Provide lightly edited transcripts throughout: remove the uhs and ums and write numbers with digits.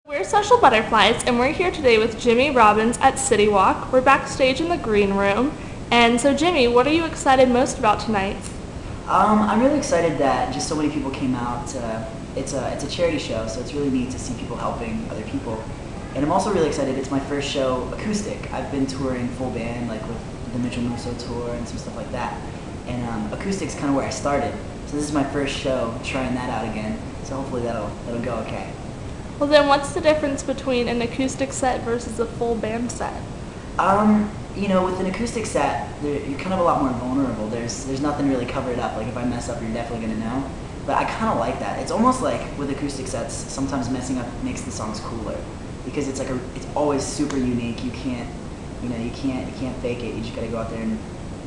We're Social Butterflies, and we're here today with Jimmy Robbins at City Walk. We're backstage in the green room. And so, Jimmy, what are you excited most about tonight? I'm really excited that just so many people came out. It's a charity show, so it's really neat to see people helping other people. And I'm also really excited. It's my first show acoustic. I've been touring full band, like with the Mitchell Musso tour and some stuff like that. And acoustic's kind of where I started. So this is my first show, trying that out again. So hopefully that'll go okay. Well, then what's the difference between an acoustic set versus a full band set? With an acoustic set, you're kind of a lot more vulnerable. There's nothing really covered up. Like if I mess up, you're definitely gonna know. But I kind of like that. It's almost like with acoustic sets, sometimes messing up makes the songs cooler because it's always super unique. You can't fake it. You just gotta go out there and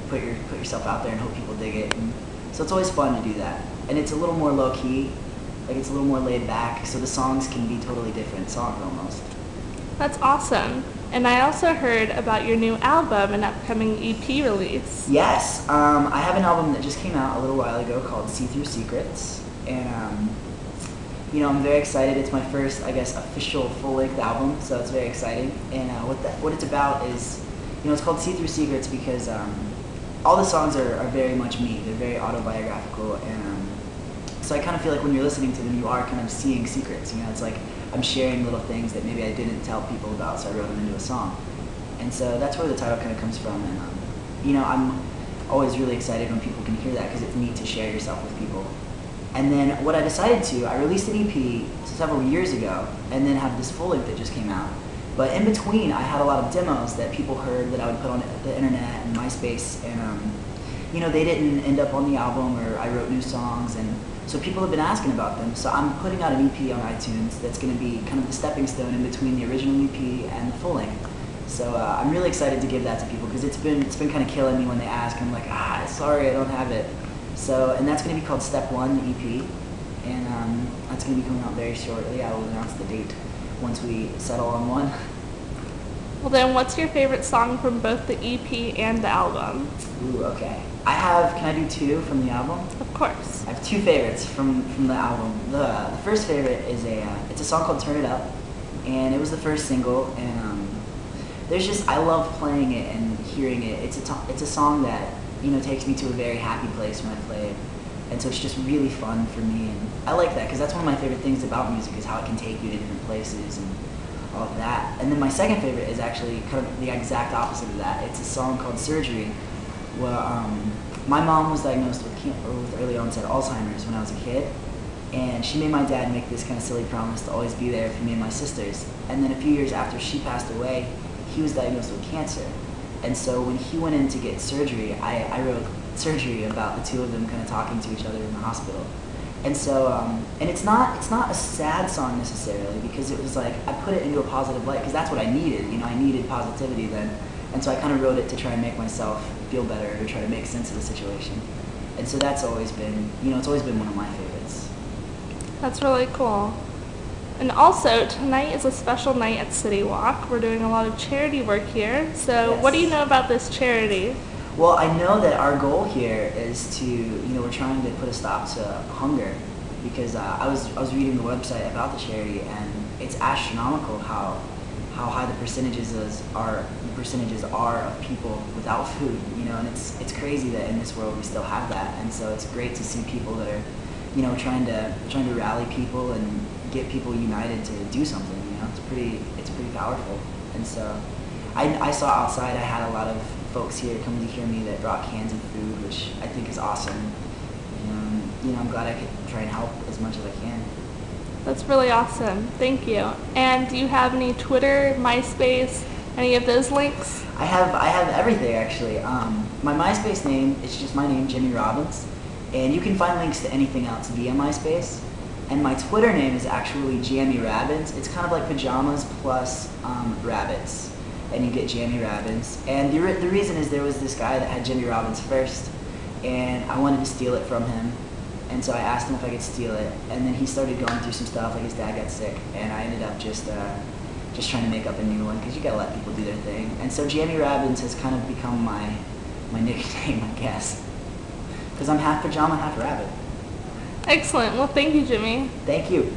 put yourself out there and hope people dig it. And so it's always fun to do that. And it's a little more low key. Like it's a little more laid back, so the songs can be totally different songs almost. That's awesome. And I also heard about your new album and upcoming EP release. Yes, I have an album that just came out a little while ago called See-Through Secrets, and I'm very excited. It's my first, I guess, official full-length album, so it's very exciting. And what it's about is, it's called See-Through Secrets because all the songs are very much me. They're very autobiographical, and so I kind of feel like when you're listening to them, you are kind of seeing secrets. It's like I'm sharing little things that maybe I didn't tell people about, so I wrote them into a song. And so that's where the title kind of comes from. And I'm always really excited when people can hear that because it's neat to share yourself with people. And then what I decided I released an EP several years ago, and then have this full length that just came out. But in between, I had a lot of demos that people heard that I would put on the internet and MySpace, and they didn't end up on the album, or I wrote new songs, and so people have been asking about them. So I'm putting out an EP on iTunes that's going to be kind of the stepping stone in between the original EP and the full length. So I'm really excited to give that to people because it's been kind of killing me when they ask. I'm like, sorry, I don't have it. So, and that's going to be called Step 1, the EP, and that's going to be coming out very shortly. I will announce the date once we settle on one. Well, then what's your favorite song from both the EP and the album? Ooh, okay. Can I do two from the album? Of course. I have two favorites from the album. The first favorite is it's a song called Turn It Up, and it was the first single, and I love playing it and hearing it. It's a song that, takes me to a very happy place when I play it, and so it's just really fun for me, and I like that because that's one of my favorite things about music is how it can take you to different places and all of that. And then my second favorite is actually kind of the exact opposite of that. It's a song called Surgery. Well, my mom was diagnosed with early onset Alzheimer's when I was a kid, and she made my dad make this kind of silly promise to always be there for me and my sisters. And then a few years after she passed away, he was diagnosed with cancer. And so when he went in to get surgery, I wrote Surgery about the two of them kind of talking to each other in the hospital. And so, and it's not a sad song necessarily because it was like, I put it into a positive light because that's what I needed. I needed positivity then. And so I kind of wrote it to try and make myself feel better, to try to make sense of the situation. And so that's always been, it's always been one of my favorites. That's really cool. And also, tonight is a special night at City Walk. We're doing a lot of charity work here. So Yes. What do you know about this charity? Well, I know that our goal here is to, we're trying to put a stop to hunger because I was reading the website about the charity, and it's astronomical how high the percentages are of people without food, and it's crazy that in this world we still have that. And so it's great to see people that are, trying to rally people and get people united to do something. It's pretty powerful. And so I saw outside I had a lot of folks here coming to hear me that brought cans of food, which I think is awesome. And I'm glad I could try and help as much as I can. That's really awesome. Thank you. And do you have any Twitter, MySpace, any of those links? I have everything actually. My MySpace name is just my name, Jimmy Robbins, and you can find links to anything else via MySpace. And my Twitter name is actually Jammy Rabbins. It's kind of like pajamas plus rabbits, and you get Jammy Rabbins. And the reason is there was this guy that had Jimmy Robbins first, and I wanted to steal it from him. And so I asked him if I could steal it, and then he started going through some stuff, like his dad got sick, and I ended up just trying to make up a new one, because you gotta let people do their thing. And so Jammy Rabbins has kind of become my nickname, I guess, because I'm half pajama, half rabbit. Excellent. Well, thank you, Jimmy. Thank you.